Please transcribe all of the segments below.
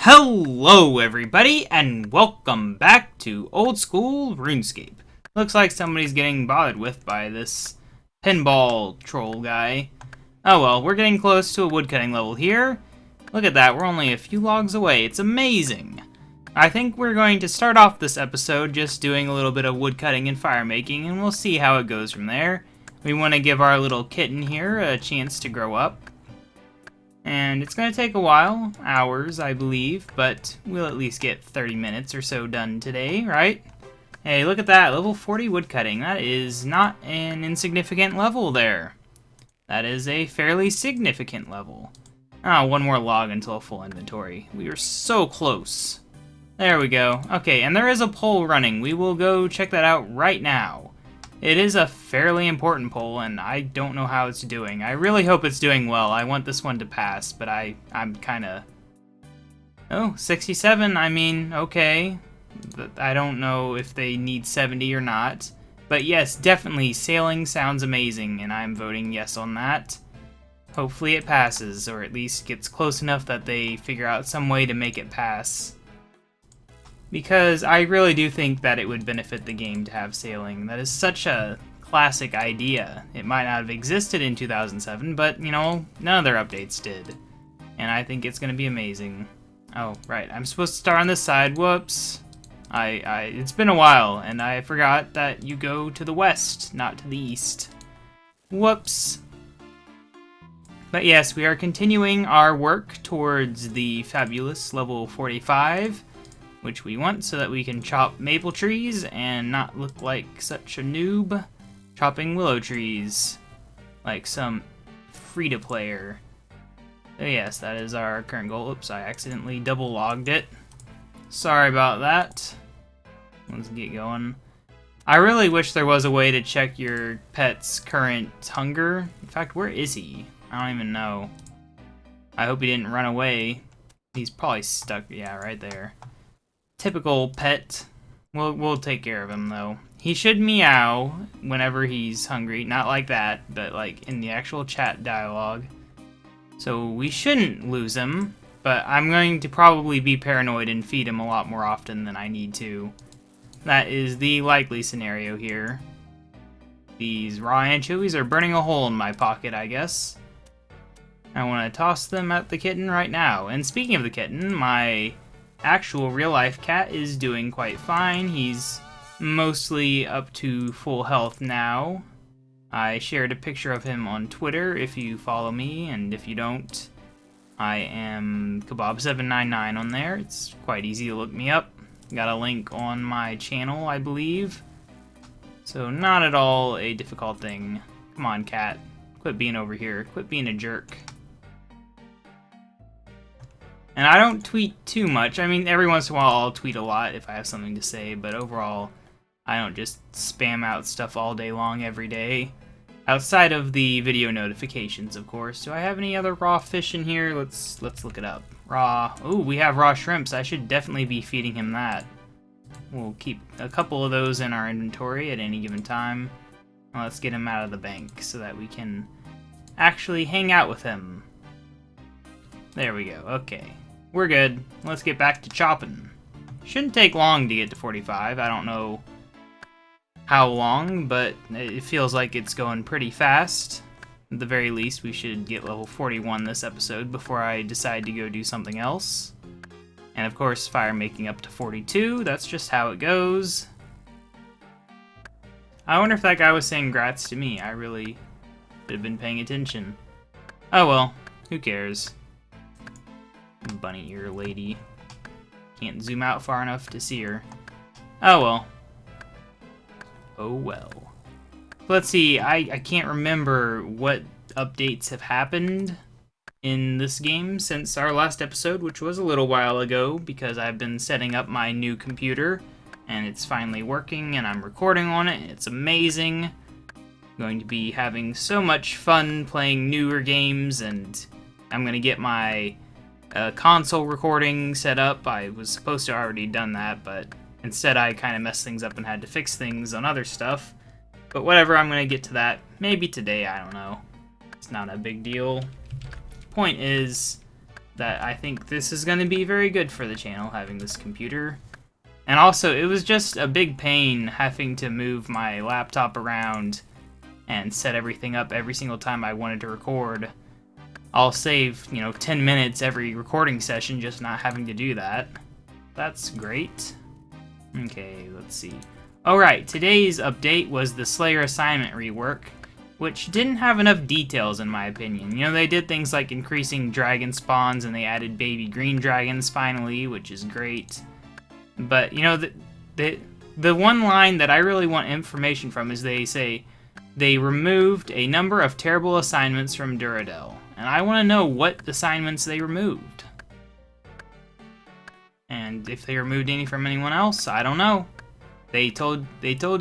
Hello everybody, and welcome back to Old School RuneScape. Looks like somebody's getting bothered with by this pinball troll guy. Oh well, we're getting close to a woodcutting level here. Look at that, we're only a few logs away. It's amazing. I think we're going to start off this episode just doing a little bit of woodcutting and fire making, and we'll see how it goes from there. We want to give our little kitten here a chance to grow up. And it's going to take a while, hours I believe, but we'll at least get 30 minutes or so done today, right? Hey, look at that, level 40 woodcutting. That is not an insignificant level there. That is a fairly significant level. Ah, one more log until full inventory. We are so close. There we go. Okay, and there is a poll running. We will go check that out right now. It is a fairly important poll, and I don't know how it's doing. I really hope it's doing well. I want this one to pass, but I'm kinda... Oh, 67, I mean, okay. I don't know if they need 70 or not. But yes, definitely, sailing sounds amazing, and I'm voting yes on that. Hopefully it passes, or at least gets close enough that they figure out some way to make it pass. Because I really do think that it would benefit the game to have sailing. That is such a classic idea. It might not have existed in 2007, but, you know, none of their updates did. And I think it's going to be amazing. Oh, right, I'm supposed to start on this side. Whoops. It's been a while, and I forgot that you go to the west, not to the east. Whoops. But yes, we are continuing our work towards the fabulous level 45. Which we want so that we can chop maple trees and not look like such a noob chopping willow trees like some free-to-player. So yes, that is our current goal. Oops, I accidentally double logged it. Sorry about that. Let's get going. I really wish there was a way to check your pet's current hunger. In fact, where is he? I don't even know. I hope he didn't run away. He's probably stuck, yeah, right there. Typical pet. We'll take care of him though. He should meow whenever he's hungry. Not like that, but like in the actual chat dialogue. So we shouldn't lose him, but I'm going to probably be paranoid and feed him a lot more often than I need to. That is the likely scenario here. These raw anchovies are burning a hole in my pocket, I guess. I want to toss them at the kitten right now. And speaking of the kitten, my actual real-life cat is doing quite fine. He's mostly up to full health now. I shared a picture of him on Twitter if you follow me, and if you don't, I am KaBob799 on there. It's quite easy to look me up. Got a link on my channel, I believe. So not at all a difficult thing. Come on, cat. Quit being over here. Quit being a jerk. And I don't tweet too much. I mean, every once in a while I'll tweet a lot if I have something to say, but overall, I don't just spam out stuff all day long every day. Outside of the video notifications, of course. Do I have any other raw fish in here? Let's look it up. Raw. Ooh, we have raw shrimps. I should definitely be feeding him that. We'll keep a couple of those in our inventory at any given time. Now let's get him out of the bank so that we can actually hang out with him. There we go. Okay. We're good. Let's get back to chopping. Shouldn't take long to get to 45. I don't know how long, but it feels like it's going pretty fast. At the very least, we should get level 41 this episode before I decide to go do something else. And of course, fire making up to 42. That's just how it goes. I wonder if that guy was saying grats to me. I really should have been paying attention. Oh well, who cares? Bunny ear lady. Can't zoom out far enough to see her. Oh well. Oh well. Let's see, I can't remember what updates have happened in this game since our last episode, which was a little while ago, because I've been setting up my new computer, and it's finally working, and I'm recording on it, and it's amazing. I'm going to be having so much fun playing newer games, and I'm going to get my console recording set up. I was supposed to have already done that, but instead I kind of messed things up and had to fix things on other stuff. But whatever, I'm going to get to that. Maybe today, I don't know. It's not a big deal. Point is, that I think this is going to be very good for the channel, having this computer. And also, it was just a big pain having to move my laptop around and set everything up every single time I wanted to record. I'll save, 10 minutes every recording session just not having to do that. That's great. Okay, let's see. Alright, today's update was the Slayer assignment rework, which didn't have enough details in my opinion. They did things like increasing dragon spawns and they added baby green dragons finally, which is great. But, the one line that I really want information from is they say they removed a number of terrible assignments from Duradel. And I want to know what assignments they removed. And if they removed any from anyone else, I don't know. They told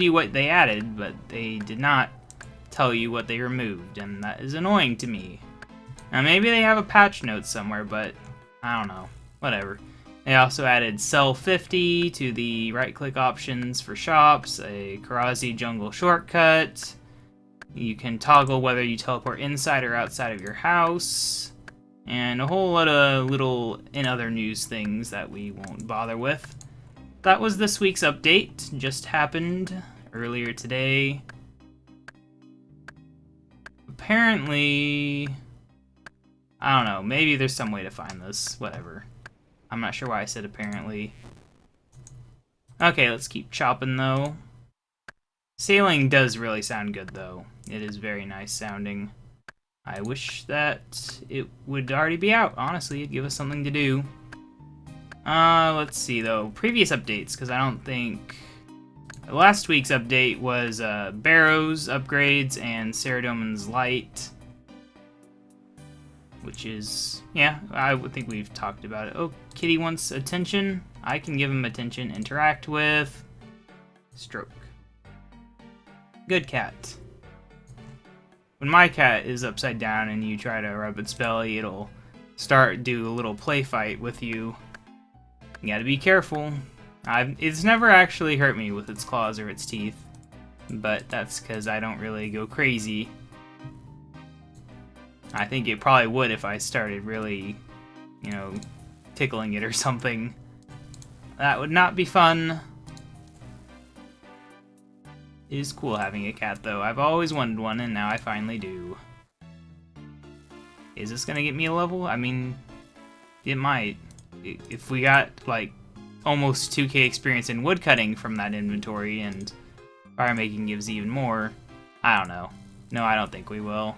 you what they added, but they did not tell you what they removed, and that is annoying to me. Now maybe they have a patch note somewhere, but I don't know. Whatever. They also added Sell 50 to the right-click options for shops, a Karazi jungle shortcut. You can toggle whether you teleport inside or outside of your house, and a whole lot of little in other news things that we won't bother with. That was this week's update. Just happened earlier today. Apparently, I don't know, maybe there's some way to find this. Whatever. I'm not sure why I said apparently. Okay, let's keep chopping though. Sailing does really sound good though. It is very nice sounding. I wish that it would already be out, honestly. It'd give us something to do. Let's see though. Previous updates, because I don't think... Last week's update was Barrows upgrades and Saradomin's Light. Which is... yeah, I would think we've talked about it. Oh, Kitty wants attention. I can give him attention. Interact with... Stroke. Good cat. When my cat is upside down and you try to rub its belly, it'll do a little play fight with you. You gotta be careful. It's never actually hurt me with its claws or its teeth, but that's because I don't really go crazy. I think it probably would if I started really, tickling it or something. That would not be fun. It is cool having a cat, though. I've always wanted one, and now I finally do. Is this gonna get me a level? I mean, it might. If we got, like, almost 2k experience in woodcutting from that inventory, and fire making gives even more, I don't know. No, I don't think we will.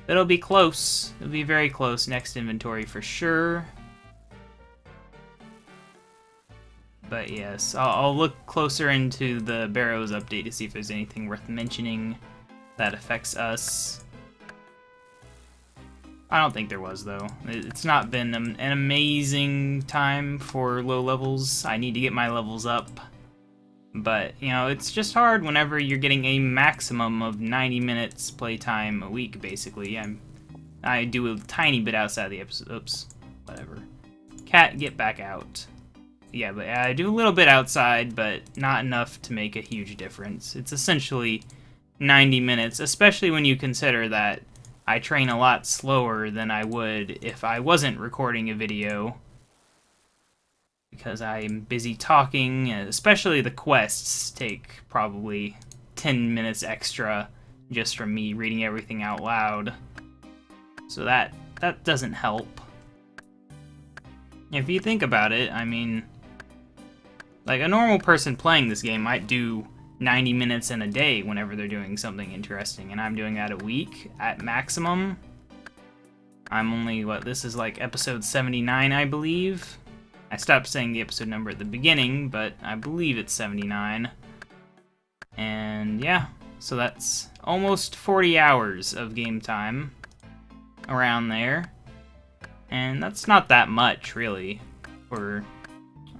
It'll be close. It'll be very close. Next inventory for sure. But yes, I'll look closer into the Barrows update to see if there's anything worth mentioning that affects us. I don't think there was, though. It's not been an amazing time for low levels. I need to get my levels up. But, it's just hard whenever you're getting a maximum of 90 minutes playtime a week, basically. I do a tiny bit outside the episode. Oops. Whatever. Cat, get back out. Yeah, but I do a little bit outside, but not enough to make a huge difference. It's essentially 90 minutes, especially when you consider that I train a lot slower than I would if I wasn't recording a video. Because I'm busy talking, especially the quests take probably 10 minutes extra just from me reading everything out loud. So that doesn't help. If you think about it, I mean, like a normal person playing this game might do 90 minutes in a day whenever they're doing something interesting, and I'm doing that a week at maximum. I'm only, this is like episode 79, I believe. I stopped saying the episode number at the beginning, but I believe it's 79. And yeah, so that's almost 40 hours of game time, around there. And that's not that much, really, for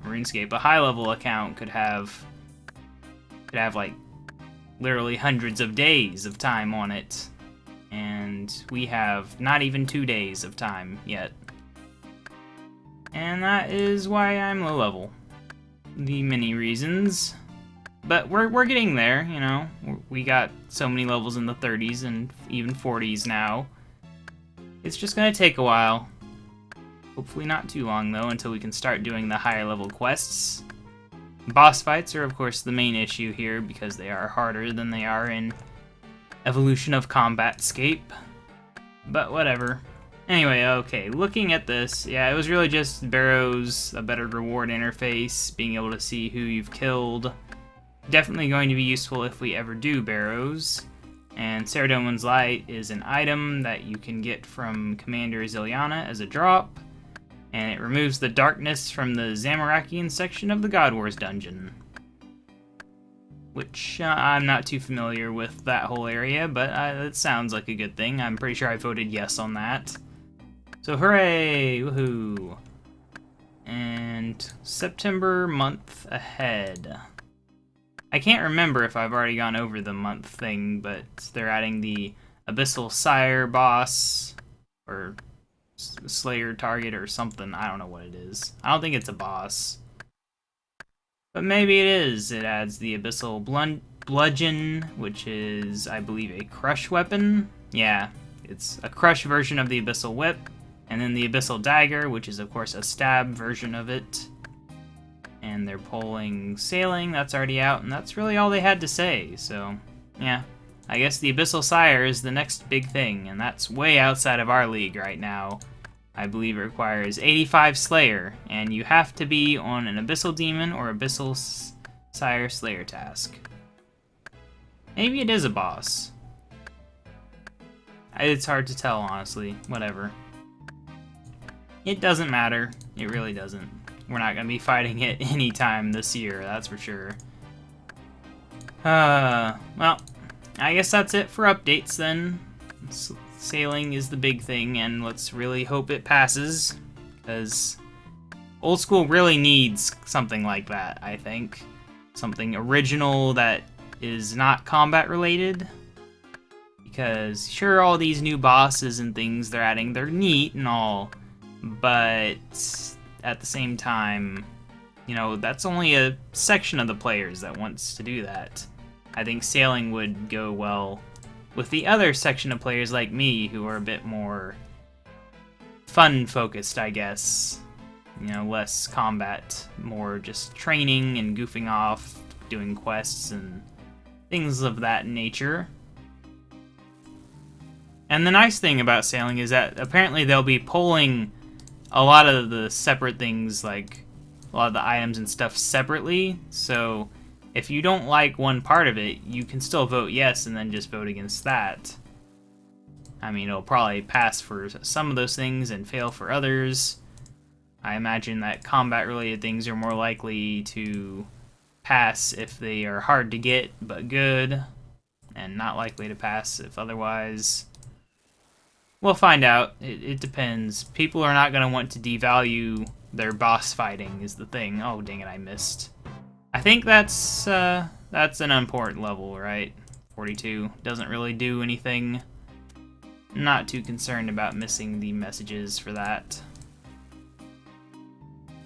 RuneScape. A high-level account could have like literally hundreds of days of time on it, and we have not even 2 days of time yet. And that is why I'm low level. The many reasons. But we're getting there, We got so many levels in the 30s and even 40s now. It's just gonna take a while. Hopefully not too long, though, until we can start doing the higher level quests. Boss fights are, of course, the main issue here, because they are harder than they are in Evolution of KaBob. But whatever. Anyway, okay, looking at this, yeah, it was really just Barrows, a better reward interface, being able to see who you've killed. Definitely going to be useful if we ever do Barrows. And Saradomin's Light is an item that you can get from Commander Ziliana as a drop, and it removes the darkness from the Zamorakian section of the God Wars dungeon. Which, I'm not too familiar with that whole area, but it sounds like a good thing. I'm pretty sure I voted yes on that. So hooray! Woohoo! And September month ahead. I can't remember if I've already gone over the month thing, but they're adding the Abyssal Sire boss, or Slayer target or something. I don't know what it is. I don't think it's a boss. But maybe it is. It adds the Abyssal Bludgeon, which is, I believe, a crush weapon. Yeah, it's a crush version of the Abyssal Whip. And then the Abyssal Dagger, which is, of course, a stab version of it. And they're pulling Sailing, that's already out, and that's really all they had to say. So, yeah. I guess the Abyssal Sire is the next big thing, and that's way outside of our league right now. I believe it requires 85 Slayer, and you have to be on an Abyssal Demon or Abyssal Sire Slayer task. Maybe it is a boss. It's hard to tell, honestly. Whatever. It doesn't matter. It really doesn't. We're not going to be fighting it anytime this year, that's for sure. Well, I guess that's it for updates then. Sailing is the big thing, and let's really hope it passes, because Old School really needs something like that, I think. Something original that is not combat related. Because, sure, all these new bosses and things they're adding, they're neat and all, but at the same time, you know, that's only a section of the players that wants to do that. I think Sailing would go well with the other section of players like me, who are a bit more fun-focused, I guess. You know, less combat, more just training and goofing off, doing quests and things of that nature. And the nice thing about Sailing is that apparently they'll be pulling a lot of the separate things, like a lot of the items and stuff separately, so if you don't like one part of it, you can still vote yes and then just vote against that. I mean, it'll probably pass for some of those things and fail for others. I imagine that combat-related things are more likely to pass if they are hard to get but good, and not likely to pass if otherwise. We'll find out. It depends. People are not going to want to devalue their boss fighting is the thing. Oh, dang it, I missed. I think that's an unimportant level, right? 42 doesn't really do anything. Not too concerned about missing the messages for that.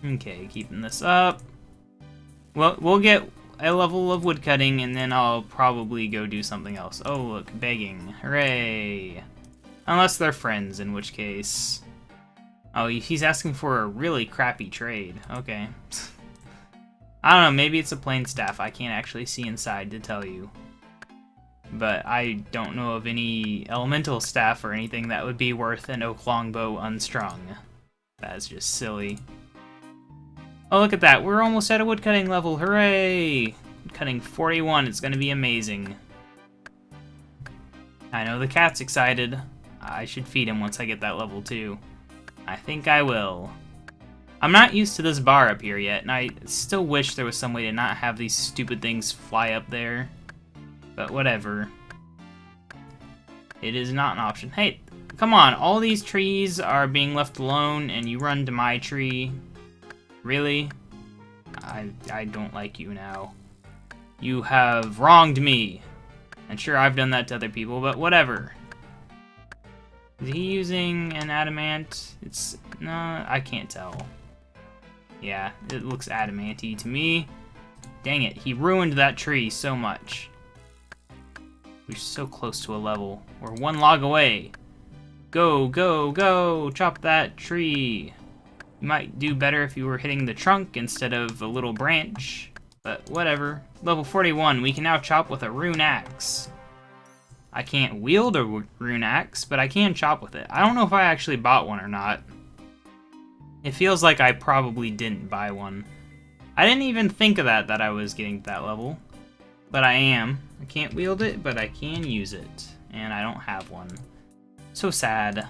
Okay, keeping this up. Well, we'll get a level of woodcutting, and then I'll probably go do something else. Oh, look, begging. Hooray! Unless they're friends, in which case... Oh, he's asking for a really crappy trade. Okay. I don't know, maybe it's a plain staff. I can't actually see inside to tell you. But I don't know of any elemental staff or anything that would be worth an oak longbow unstrung. That's just silly. Oh, look at that. We're almost at a woodcutting level. Hooray! Woodcutting 41. It's going to be amazing. I know the cat's excited. I should feed him once I get that level too. I think I will. I'm not used to this bar up here yet, and I still wish there was some way to not have these stupid things fly up there. But whatever. It is not an option. Hey, come on. All these trees are being left alone, and you run to my tree. Really? I don't like you now. You have wronged me. And sure, I've done that to other people, but whatever. Is he using an adamant? It's... no, I can't tell. Yeah, it looks adamanty to me. Dang it, he ruined that tree so much. We're so close to a level. We're one log away. Go, go, go! Chop that tree! You might do better if you were hitting the trunk instead of a little branch, but whatever. Level 41, we can now chop with a rune axe. I can't wield a rune axe, but I can chop with it. I don't know if I actually bought one or not. It feels like I probably didn't buy one. I didn't even think of that I was getting to that level. But I am. I can't wield it, but I can use it. And I don't have one. So sad.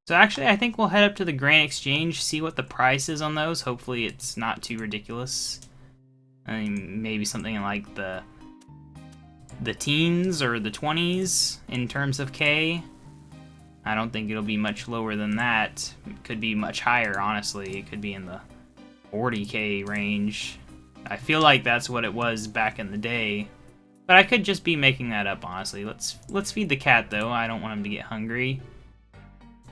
So actually, I think we'll head up to the Grand Exchange, see what the price is on those. Hopefully it's not too ridiculous. I mean, maybe something like the teens or the 20s in terms of K. I don't think it'll be much lower than that. It could be much higher, honestly. It could be in the 40K range. I feel like that's what it was back in the day. But I could just be making that up, honestly. Let's feed the cat, though. I don't want him to get hungry.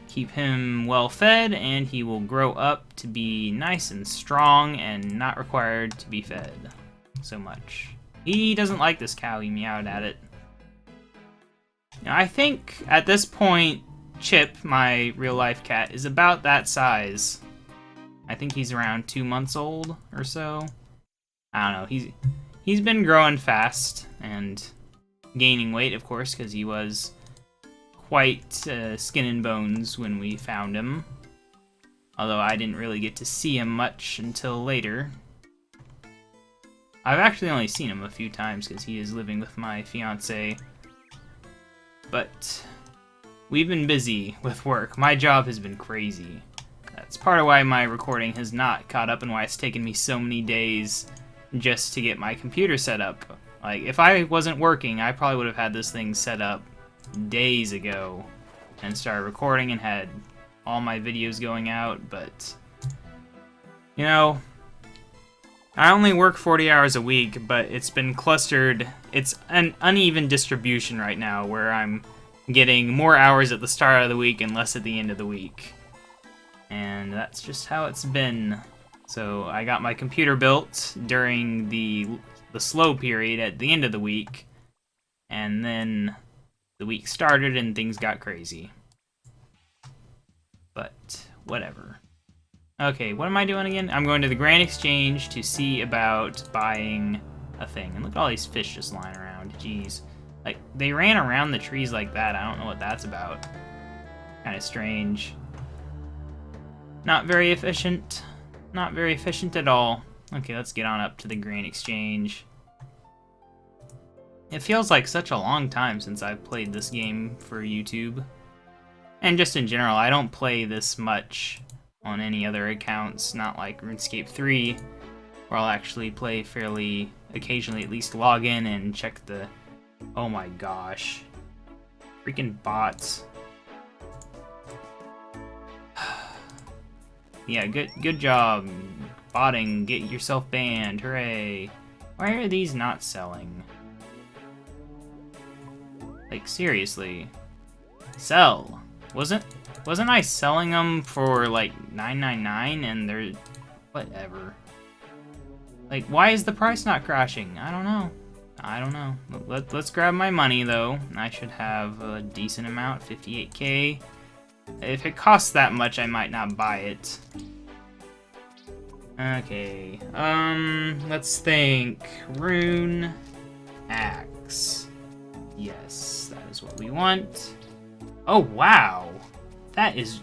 Keep him well fed, and he will grow up to be nice and strong and not required to be fed so much. He doesn't like this cow. He meowed at it. Now, I think at this point, Chip, my real-life cat, is about that size. I think he's around 2 months old or so. I don't know. He's been growing fast and gaining weight, of course, because he was quite skin and bones when we found him. Although I didn't really get to see him much until later. I've actually only seen him a few times because he is living with my fiance. But we've been busy with work. My job has been crazy. That's part of why my recording has not caught up and why it's taken me so many days just to get my computer set up. Like, if I wasn't working, I probably would have had this thing set up days ago and started recording and had all my videos going out, but you know, I only work 40 hours a week, but it's been clustered. It's an uneven distribution right now where I'm getting more hours at the start of the week and less at the end of the week. And that's just how it's been. So I got my computer built during the slow period at the end of the week, and then the week started and things got crazy. But whatever. Okay, what am I doing again? I'm going to the Grand Exchange to see about buying a thing. And look at all these fish just lying around. Jeez. Like, they ran around the trees like that. I don't know what that's about. Kind of strange. Not very efficient. Not very efficient at all. Okay, let's get on up to the Grand Exchange. It feels like such a long time since I've played this game for YouTube. And just in general, I don't play this much on any other accounts, not like RuneScape 3, where I'll actually play fairly occasionally, at least log in and check the... Oh my gosh. Freaking bots. Yeah, good job. Botting, get yourself banned, hooray. Why are these not selling? Like, seriously. Sell. Wasn't I selling them for like $9.99 and they're... Whatever. Like, why is the price not crashing? I don't know. I don't know. Let's grab my money, though. I should have a decent amount, 58K. If it costs that much, I might not buy it. Okay. Let's think. Rune axe. Yes, that is what we want. Oh, wow. That is...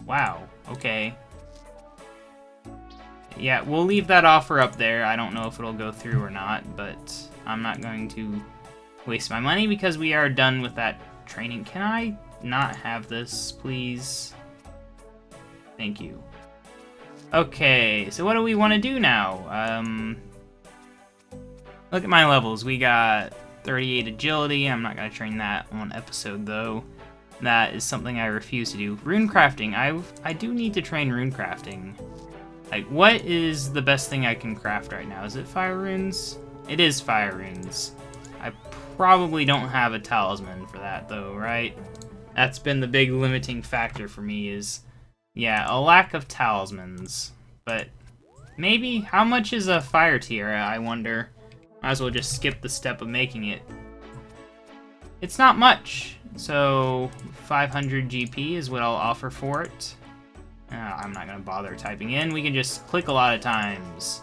Wow. Okay. Yeah, we'll leave that offer up there. I don't know if it'll go through or not, but I'm not going to waste my money because we are done with that training. Can I not have this, please? Thank you. Okay, so what do we want to do now? Look at my levels. We got 38 agility. I'm not going to train that one episode, though. That is something I refuse to do. Rune crafting. I do need to train rune crafting. Like, what is the best thing I can craft right now? Is it fire runes? It is fire runes. I probably don't have a talisman for that, though, right? That's been the big limiting factor for me is, yeah, a lack of talismans. But maybe, how much is a fire tiara, I wonder? Might as well just skip the step of making it. It's not much, so 500 GP is what I'll offer for it. I'm not gonna bother typing in. We can just click a lot of times.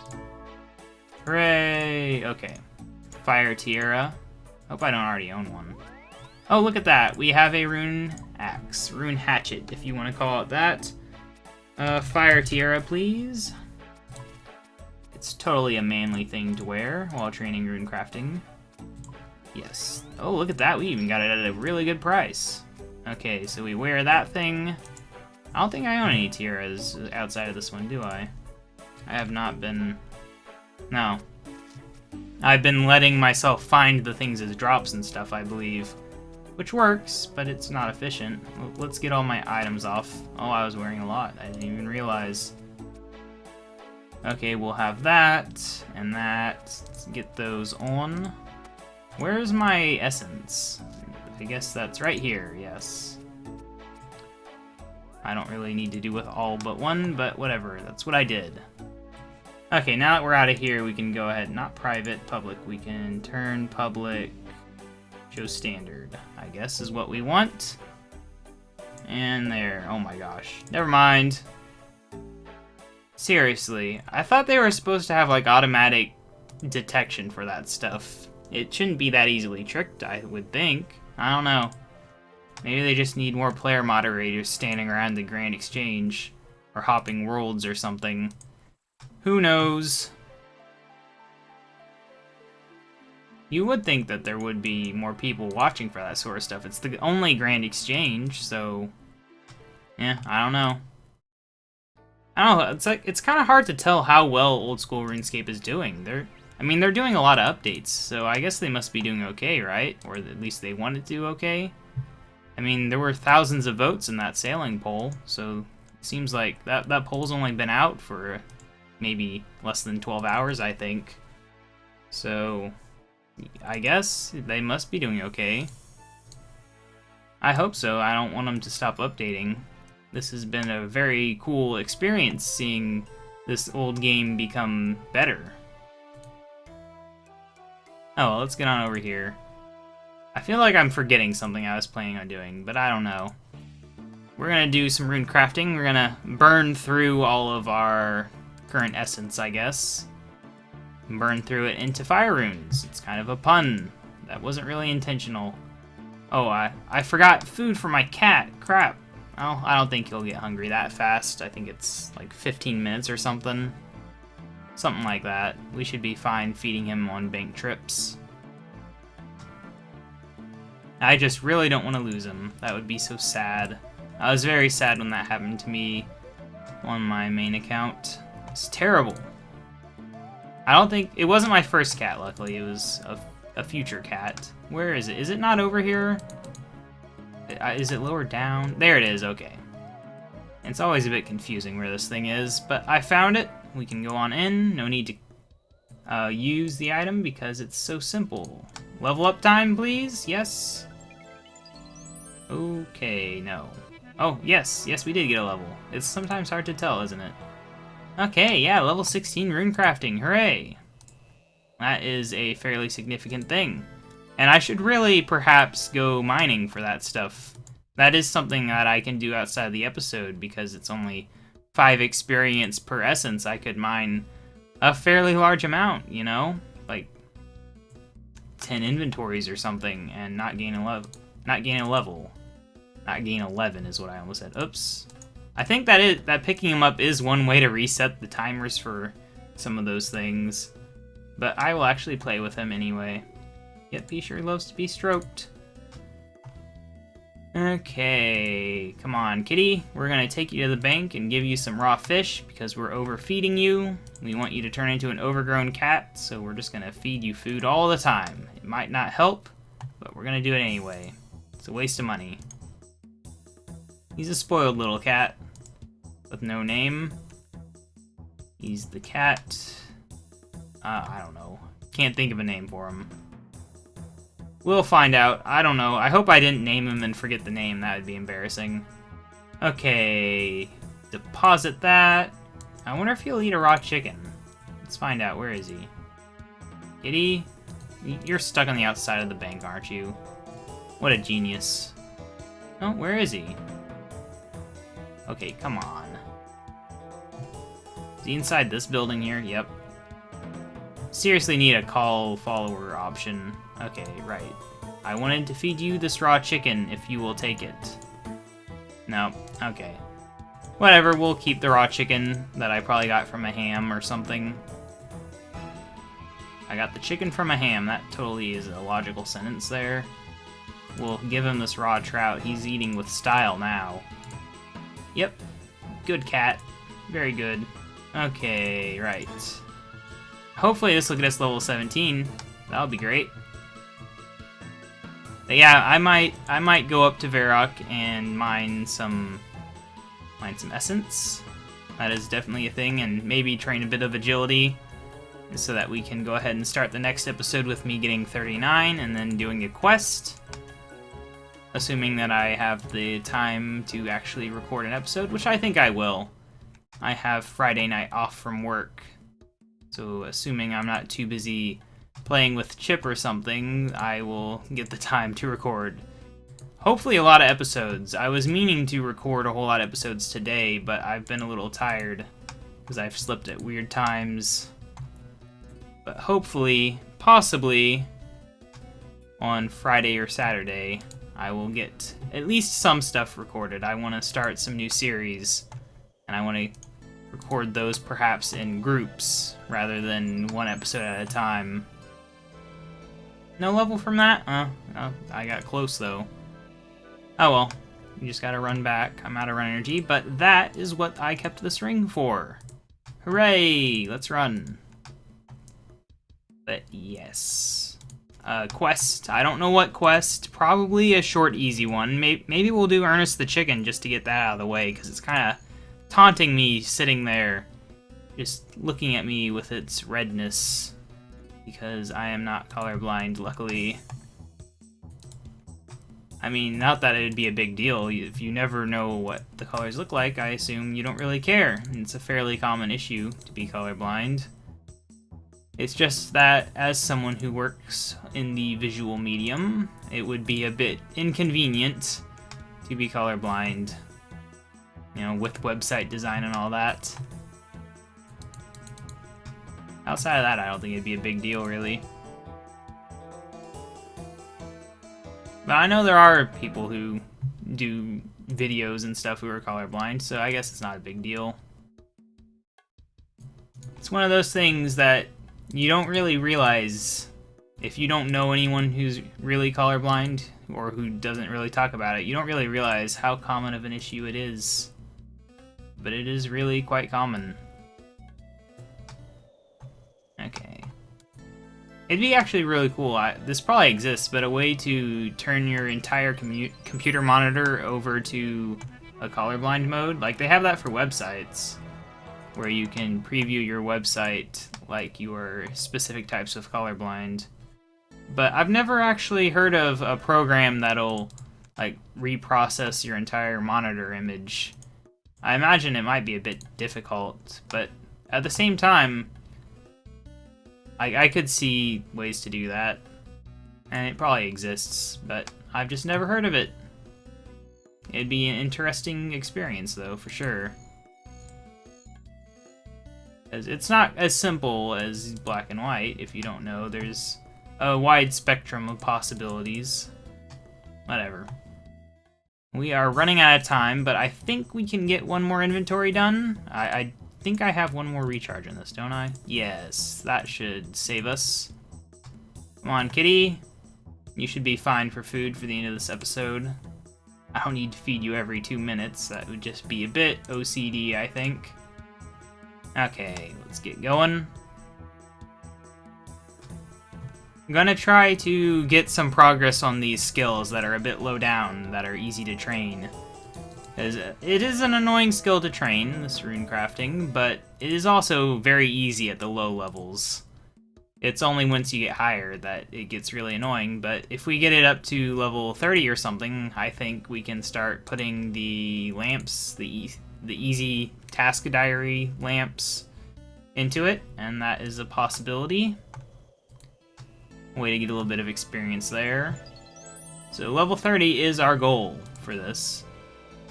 Hooray! Okay. Fire tiara. Hope I don't already own one. Oh, look at that. We have a rune axe. Rune hatchet, if you want to call it that. Fire tiara, please. It's totally a manly thing to wear while training rune crafting. Yes. Oh, look at that. We even got it at a really good price. Okay, so we wear that thing. I don't think I own any tiaras outside of this one, do I? I have not been... No. I've been letting myself find the things as drops and stuff, I believe. Which works, but it's not efficient. Let's get all my items off. Oh, I was wearing a lot. I didn't even realize. Okay, we'll have that and that. Let's get those on. Where's my essence? I guess that's right here, yes. I don't really need to do with all but one, but whatever. That's what I did. Okay, now that we're out of here, we can go ahead. Not private, public. We can turn public. Show standard, I guess, is what we want. And there. Oh my gosh. Never mind. Seriously, I thought they were supposed to have, like, automatic detection for that stuff. It shouldn't be that easily tricked, I would think. I don't know. Maybe they just need more player moderators standing around the Grand Exchange. Or hopping worlds or something. Who knows? You would think that there would be more people watching for that sort of stuff. It's the only Grand Exchange, so... Yeah, I don't know. I don't know, it's kind of hard to tell how well Old School RuneScape is doing. They're doing a lot of updates, so I guess they must be doing okay, right? Or at least they want to do okay. I mean, there were thousands of votes in that sailing poll, so it seems like that poll's only been out for maybe less than 12 hours, I think. So, I guess they must be doing okay. I hope so. I don't want them to stop updating. This has been a very cool experience seeing this old game become better. Oh, well, let's get on over here. I feel like I'm forgetting something I was planning on doing, but I don't know. We're gonna do some rune crafting. We're gonna burn through all of our current essence, I guess. Burn through it into fire runes. It's kind of a pun. That wasn't really intentional. Oh, I forgot food for my cat. Crap. Oh, I don't think he'll get hungry that fast. I think it's like 15 minutes or something. Something like that. We should be fine feeding him on bank trips. I just really don't want to lose him. That would be so sad. I was very sad when that happened to me on my main account. It's terrible. I don't think... It wasn't my first cat, luckily. It was a future cat. Where is it? Is it not over here? Is it lower down? There it is, okay. It's always a bit confusing where this thing is, but I found it. We can go on in. No need to use the item because it's so simple. Level up time, please? Yes? Okay, no. Oh, yes. Yes, we did get a level. It's sometimes hard to tell, isn't it? Okay, yeah, level 16 rune crafting. Hooray! That is a fairly significant thing. And I should really, perhaps, go mining for that stuff. That is something that I can do outside the episode, because it's only 5 experience per essence. I could mine a fairly large amount, you know? Like 10 inventories or something, and not gain a level. Not gain 11 is what I almost said. Oops. I think that picking them up is one way to reset the timers for some of those things. But I will actually play with him anyway. Yep, he sure loves to be stroked. Okay, come on, kitty. We're gonna take you to the bank and give you some raw fish because we're overfeeding you. We want you to turn into an overgrown cat, so we're just gonna feed you food all the time. It might not help, but we're gonna do it anyway. It's a waste of money. He's a spoiled little cat with no name. He's the cat. I don't know. Can't think of a name for him. We'll find out. I don't know. I hope I didn't name him and forget the name. That would be embarrassing. Okay. Deposit that. I wonder if he'll eat a raw chicken. Let's find out. Where is he? Kitty? You're stuck on the outside of the bank, aren't you? What a genius. Oh, where is he? Okay, come on. he inside this building here? Yep. Seriously need a call follower option. Okay, right. I wanted to feed you this raw chicken if you will take it. No, okay. Whatever, we'll keep the raw chicken that I probably got from a ham or something. I got the chicken from a ham. That totally is a logical sentence there. We'll give him this raw trout. He's eating with style now. Yep. Good cat. Very good. Okay, right. Hopefully this will get us level 17. That would be great. But yeah, I might go up to Varrock and mine some essence. That is definitely a thing, and maybe train a bit of agility so that we can go ahead and start the next episode with me getting 39 and then doing a quest. Assuming that I have the time to actually record an episode, which I think I will. I have Friday night off from work, so assuming I'm not too busy playing with Chip or something, I will get the time to record. Hopefully a lot of episodes. I was meaning to record a whole lot of episodes today, but I've been a little tired because I've slept at weird times. But hopefully, possibly, on Friday or Saturday, I will get at least some stuff recorded. I want to start some new series, and I want to record those perhaps in groups rather than one episode at a time. No level from that? Oh, I got close though. Oh well, you just gotta run back. I'm out of run energy, but that is what I kept this ring for. Hooray! Let's run. But yes. Quest. I don't know what quest. Probably a short, easy one. Maybe we'll do Ernest the Chicken just to get that out of the way, because it's kind of taunting me sitting there, just looking at me with its redness, because I am not colorblind, luckily. I mean, not that it'd be a big deal. If you never know what the colors look like, I assume you don't really care. It's a fairly common issue to be colorblind. It's just that, as someone who works in the visual medium, it would be a bit inconvenient to be colorblind, you know, with website design and all that. Outside of that, I don't think it'd be a big deal, really. But I know there are people who do videos and stuff who are colorblind, so I guess it's not a big deal. It's one of those things that you don't really realize if you don't know anyone who's really colorblind or who doesn't really talk about it. You don't really realize how common of an issue it is. But it is really quite common. Okay. It'd be actually really cool. This probably exists, but a way to turn your entire computer monitor over to a colorblind mode. Like, they have that for websites, where you can preview your website like your specific types of colorblind. But I've never actually heard of a program that'll, like, reprocess your entire monitor image. I imagine it might be a bit difficult, but at the same time, I could see ways to do that, and it probably exists, but I've just never heard of it. It'd be an interesting experience, though, for sure. It's not as simple as black and white, if you don't know. There's a wide spectrum of possibilities. Whatever. We are running out of time, but I think we can get one more inventory done. I think I have one more recharge in this, don't I? Yes, that should save us. Come on, kitty. You should be fine for food for the end of this episode. I don't need to feed you every 2 minutes. That would just be a bit OCD, I think. Okay, let's get going. I'm gonna try to get some progress on these skills that are a bit low down, that are easy to train. Because it is an annoying skill to train, this rune crafting, but it is also very easy at the low levels. It's only once you get higher that it gets really annoying, but if we get it up to level 30 or something, I think we can start putting the lamps, the easy task diary lamps, into it, and that is a possibility. Way to get a little bit of experience there. So level 30 is our goal for this.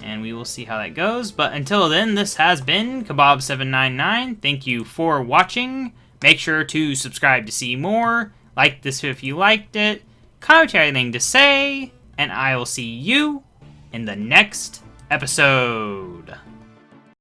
and we will see how that goes. But until then, this has been KaBob799. Thank you for watching. Make sure to subscribe to see more. Like this if you liked it. Comment anything to say. And I will see you in the next episode.